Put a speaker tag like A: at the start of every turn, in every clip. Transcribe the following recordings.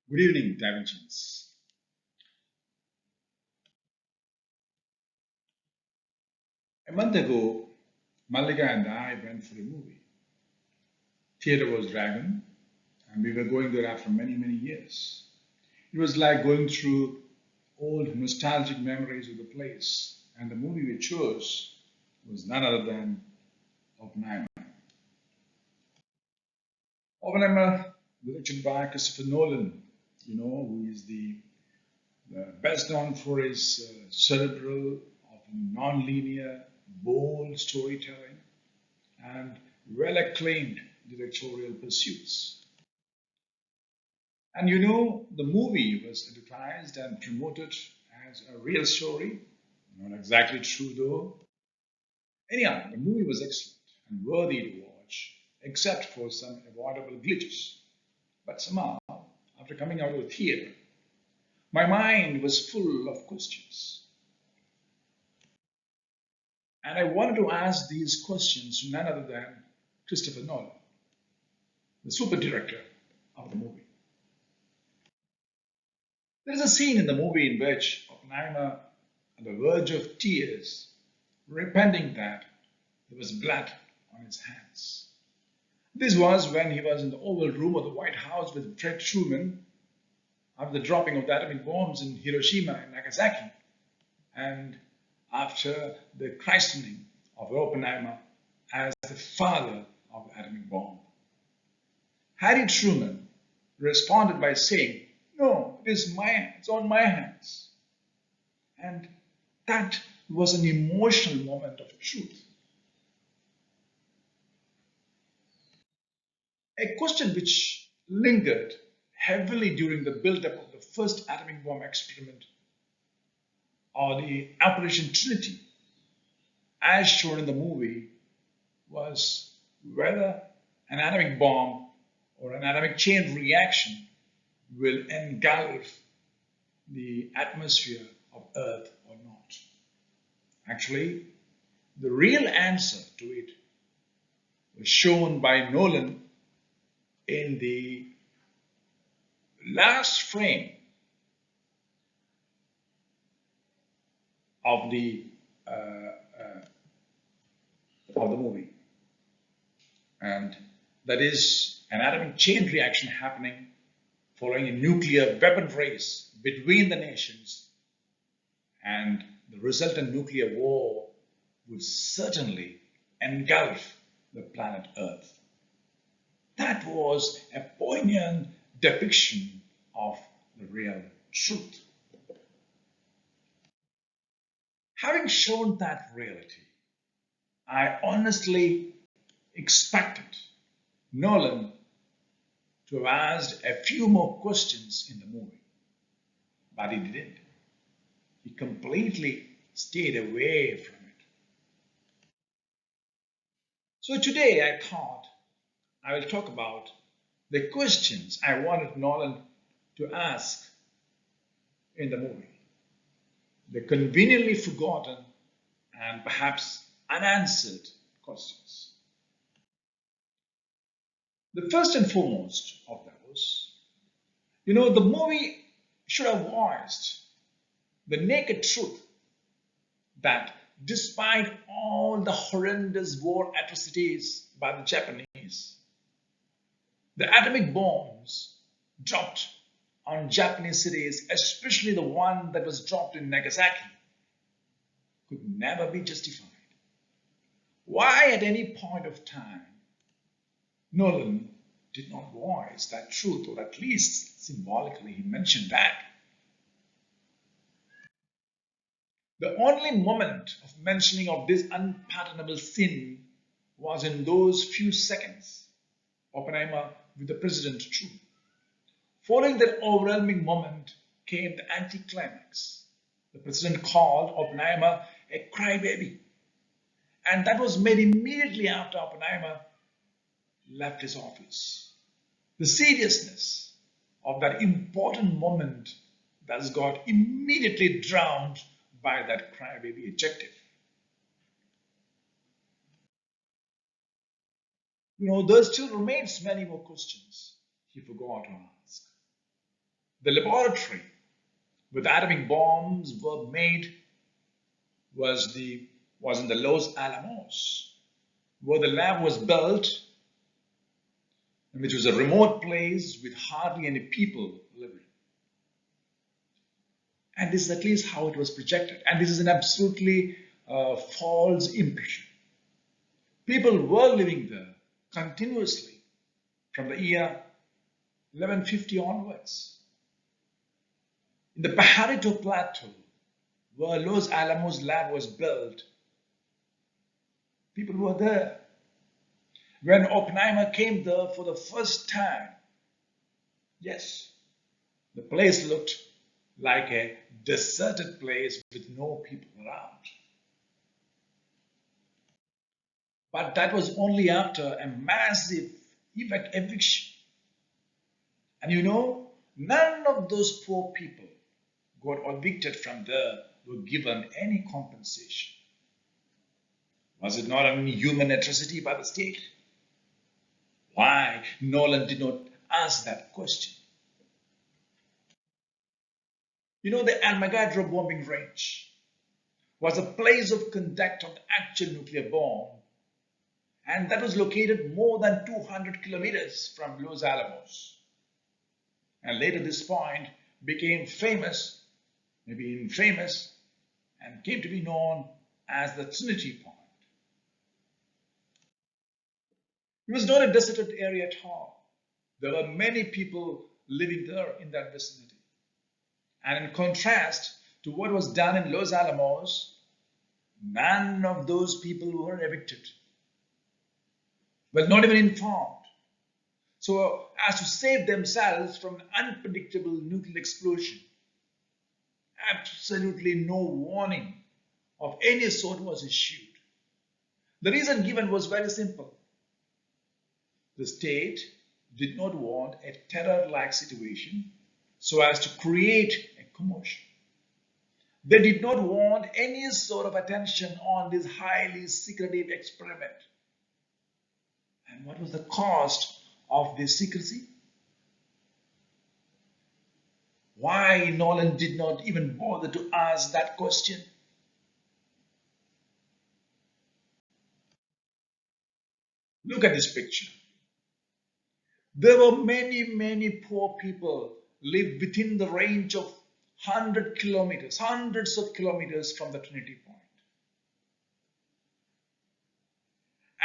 A: Good evening, Da Vincians. A month ago, Malika and I went for a movie. Theatre was Dragon, and we were going there after many, many years. It was like going through old nostalgic memories of the place, and the movie we chose was none other than Oppenheimer. Oppenheimer, directed by Christopher Nolan, who is the best known for his cerebral, often non-linear, bold storytelling and well-acclaimed directorial pursuits. And the movie was advertised and promoted as a real story, not exactly true though. Anyhow, the movie was excellent and worthy to watch, except for some avoidable glitches. But somehow, after coming out of the theater, my mind was full of questions. And I wanted to ask these questions to none other than Christopher Nolan, the super director of the movie. There is a scene in the movie in which Oppenheimer, on the verge of tears, repenting that there was blood on his hands. This was when he was in the Oval Room of the White House with Fred Truman after the dropping of the atomic bombs in Hiroshima and Nagasaki, and after the christening of Oppenheimer as the father of the atomic bomb. Harry Truman responded by saying, "No, it's on my hands." And that was an emotional moment of truth. A question which lingered heavily during the build-up of the first atomic bomb experiment or the Operation Trinity, as shown in the movie, was whether an atomic bomb or an atomic chain reaction will engulf the atmosphere of Earth or not. Actually, the real answer to it was shown by Nolan in the last frame of the movie, and that is an atomic chain reaction happening following a nuclear weapon race between the nations, and the resultant nuclear war would certainly engulf the planet Earth. That was a poignant depiction of the real truth. Having shown that reality, I honestly expected Nolan to have asked a few more questions in the movie, but he didn't. He completely stayed away from it. So today I thought I will talk about the questions I wanted Nolan to ask in the movie, the conveniently forgotten and perhaps unanswered questions. The first and foremost of those, the movie should have voiced the naked truth that despite all the horrendous war atrocities by the Japanese, the atomic bombs dropped on Japanese cities, especially the one that was dropped in Nagasaki, could never be justified. Why, at any point of time, Nolan did not voice that truth, or at least symbolically he mentioned that. The only moment of mentioning of this unpardonable sin was in those few seconds, Oppenheimer with the president true. Following that overwhelming moment came the anticlimax. The president called Oppenheimer a crybaby, and that was made immediately after Oppenheimer left his office. The seriousness of that important moment thus got immediately drowned by that crybaby adjective. There still remains many more questions he forgot to ask. The laboratory where the atomic bombs were made was in the Los Alamos, where the lab was built, which was a remote place with hardly any people living. And this is at least how it was projected. And this is an absolutely false impression. People were living there continuously from the year 1150 onwards. In the Pajarito Plateau, where Los Alamos lab was built, people were there. When Oppenheimer came there for the first time, yes, the place looked like a deserted place with no people around. But that was only after a massive eviction. And you know, none of those poor people got evicted from there were given any compensation. Was it not an human atrocity by the state? Why Nolan did not ask that question? You know, the Almagadro bombing range was a place of conduct of the actual nuclear bomb, and that was located more than 200 kilometers from Los Alamos. And later this point became famous, maybe infamous, and came to be known as the Trinity Point. It was not a deserted area at all. There were many people living there in that vicinity. And in contrast to what was done in Los Alamos, none of those people were evicted. Well, not even informed. So as to save themselves from an unpredictable nuclear explosion, absolutely no warning of any sort was issued. The reason given was very simple. The state did not want a terror-like situation so as to create a commotion. They did not want any sort of attention on this highly secretive experiment. And what was the cost of this secrecy? Why Nolan did not even bother to ask that question? Look at this picture. There were many poor people lived within the range of 100 kilometers, hundreds of kilometers from the Trinity Point.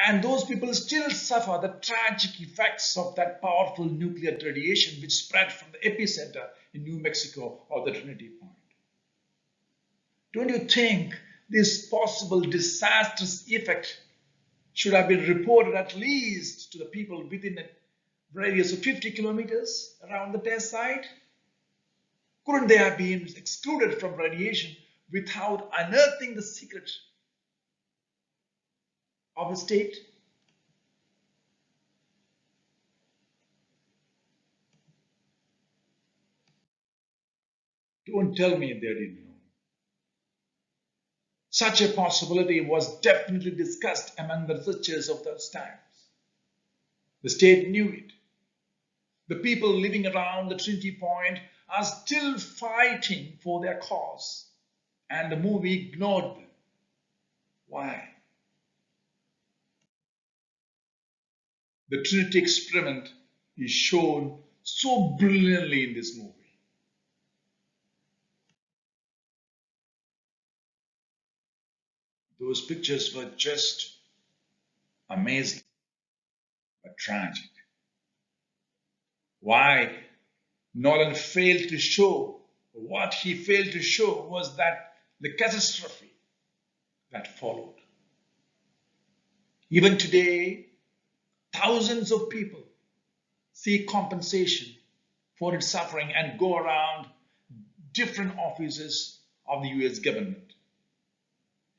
A: And those people still suffer the tragic effects of that powerful nuclear radiation which spread from the epicenter in New Mexico or the Trinity Point. Don't you think this possible disastrous effect should have been reported at least to the people within a radius of 50 kilometers around the test site? Couldn't they have been excluded from radiation without unearthing the secret of a state? Don't tell me they didn't know. Such a possibility was definitely discussed among the researchers of those times. The state knew it. The people living around the Trinity Point are still fighting for their cause, and the movie ignored them. Why? The Trinity experiment is shown so brilliantly in this movie. Those pictures were just amazing, but tragic. Why Nolan failed to show, what he failed to show was that the catastrophe that followed. Even today, thousands of people seek compensation for its suffering and go around different offices of the US government.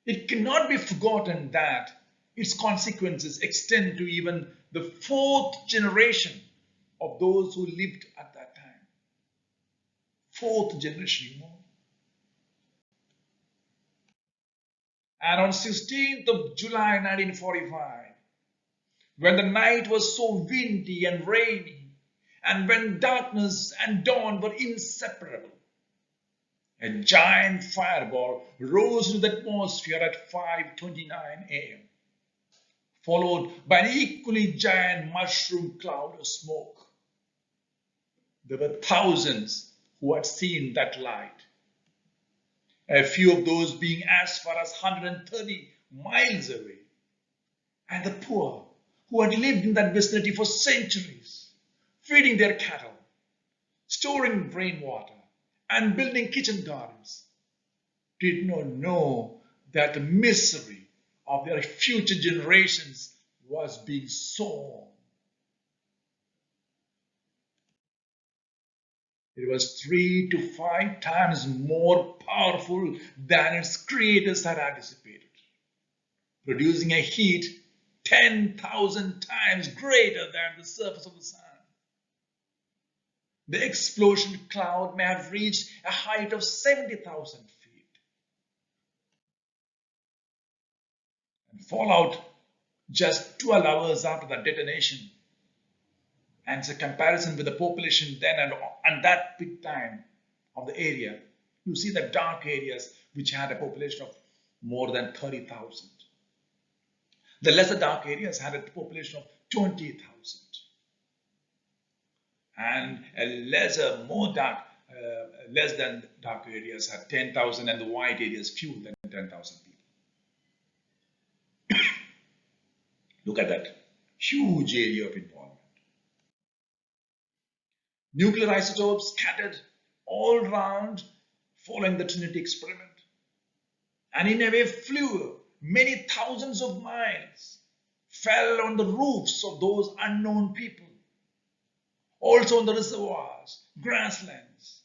A: It cannot be forgotten that its consequences extend to even the fourth generation of those who lived at that time. Fourth generation, you know. And on 16th of July 1945, when the night was so windy and rainy, and when darkness and dawn were inseparable. A giant fireball rose into the atmosphere at 5:29 a.m., followed by an equally giant mushroom cloud of smoke. There were thousands who had seen that light, a few of those being as far as 130 miles away, and the poor who had lived in that vicinity for centuries, feeding their cattle, storing rainwater, and building kitchen gardens, did not know that the misery of their future generations was being sown. It was 3 to 5 times more powerful than its creators had anticipated, producing a heat 10,000 times greater than the surface of the sun. The explosion cloud may have reached a height of 70,000 feet. And fallout just 12 hours after the detonation. And it's a comparison with the population then and that peak time of the area. You see the dark areas which had a population of more than 30,000. The lesser dark areas had a population of 20,000. And less than dark areas had 10,000, and the white areas fewer than 10,000 people. Look at that huge area of involvement. Nuclear isotopes scattered all round following the Trinity experiment, and in a way flew many thousands of miles, fell on the roofs of those unknown people, also on the reservoirs, grasslands,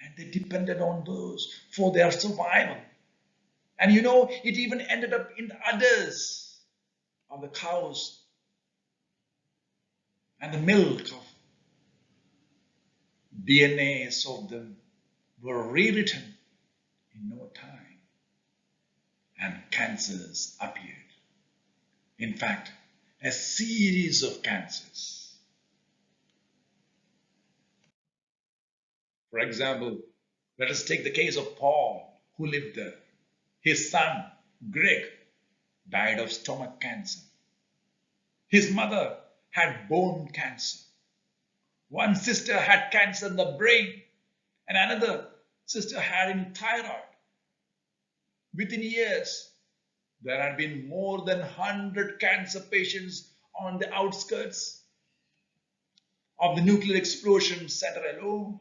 A: and they depended on those for their survival. And you know, it even ended up in the udders of the cows and the milk of DNAs of them were rewritten in no time, and cancers appeared. In fact, a series of cancers. For example, let us take the case of Paul, who lived there. His son, Greg, died of stomach cancer. His mother had bone cancer. One sister had cancer in the brain, and another sister had in thyroid. Within years, there had been more than 100 cancer patients on the outskirts of the nuclear explosion center alone.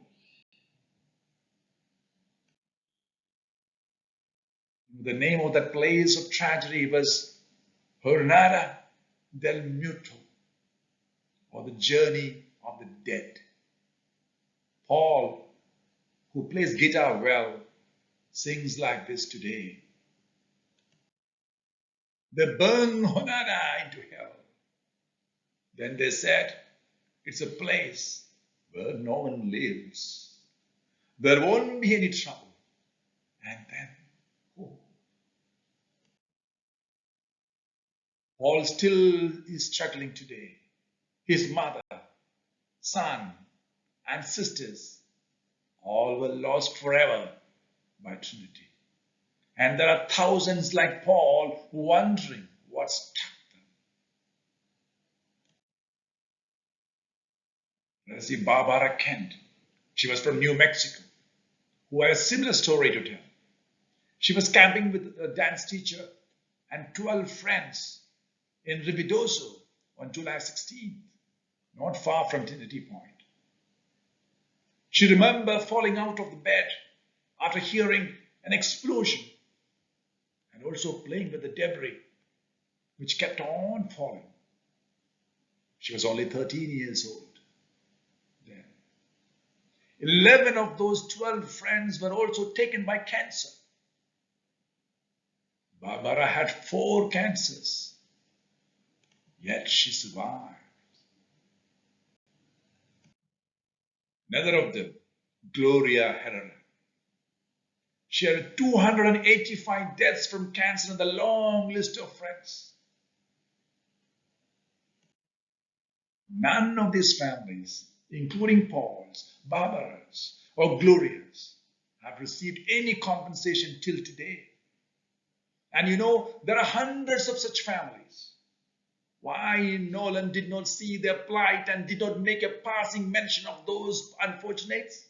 A: The name of that place of tragedy was Jornada del Muerto, or the journey of the dead. Paul, who plays guitar well, sings like this today. They burn Jornada into hell. Then they said, it's a place where no one lives. There won't be any trouble. And then, Paul still is struggling today. His mother, son, and sisters all were lost forever by Trinity. And there are thousands like Paul wondering what struck them. Let us see Barbara Kent. She was from New Mexico, who had a similar story to tell. She was camping with a dance teacher and 12 friends in Ruidoso on July 16th, not far from Trinity Point. She remembered falling out of the bed after hearing an explosion and also playing with the debris, which kept on falling. She was only 13 years old then. 11 of those 12 friends were also taken by cancer. Barbara had 4 cancers, yet she survived. Another of them, Gloria Herrera. She had 285 deaths from cancer on the long list of friends. None of these families, including Paul's, Barbara's, or Gloria's, have received any compensation till today. And you know, there are hundreds of such families. Why Nolan did not see their plight and did not make a passing mention of those unfortunates?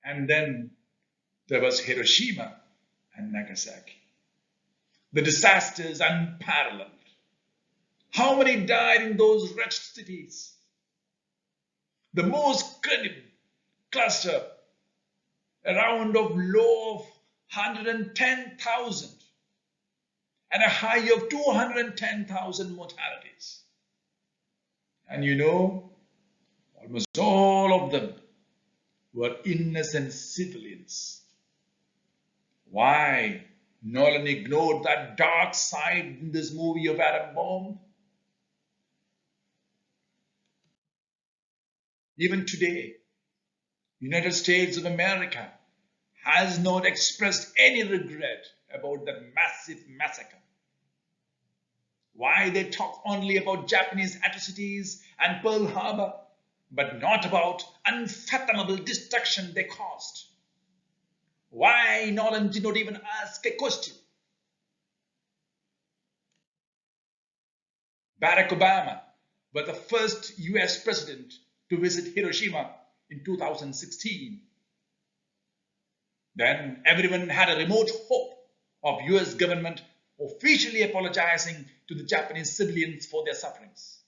A: And then there was Hiroshima and Nagasaki. The disasters unparalleled. How many died in those wretched cities? The most credible cluster, around of low of 110,000 and a high of 210,000 mortalities. And you know, almost all of them were innocent civilians. Why Nolan ignored that dark side in this movie of Atom Bomb? Even today, United States of America has not expressed any regret about that massive massacre. Why they talk only about Japanese atrocities and Pearl Harbor, but not about unfathomable destruction they caused? Why Nolan did not even ask a question? Barack Obama was the first US president to visit Hiroshima in 2016. Then everyone had a remote hope of US government officially apologizing to the Japanese civilians for their sufferings.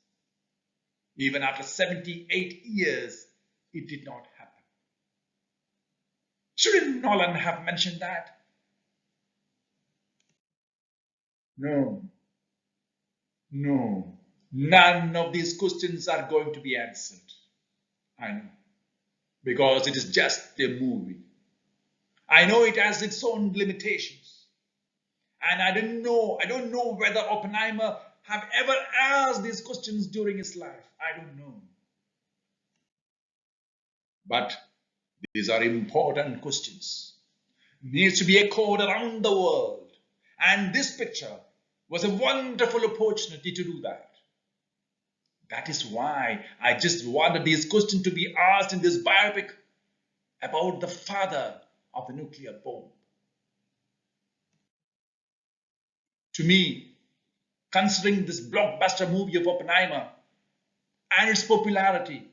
A: Even after 78 years, it did not happen. Shouldn't Nolan have mentioned that? No, no, none of these questions are going to be answered. I know, because it is just a movie. I know it has its own limitations. And I don't know whether Oppenheimer have ever asked these questions during his life. I don't know. But these are important questions. Needs to be echoed around the world. And this picture was a wonderful opportunity to do that. That is why I just wanted these questions to be asked in this biopic about the father of the nuclear bomb. To me, considering this blockbuster movie of Oppenheimer and its popularity,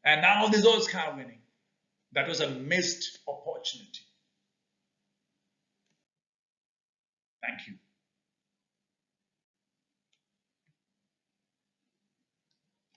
A: and now this Oscar winning, that was a missed opportunity. Thank you.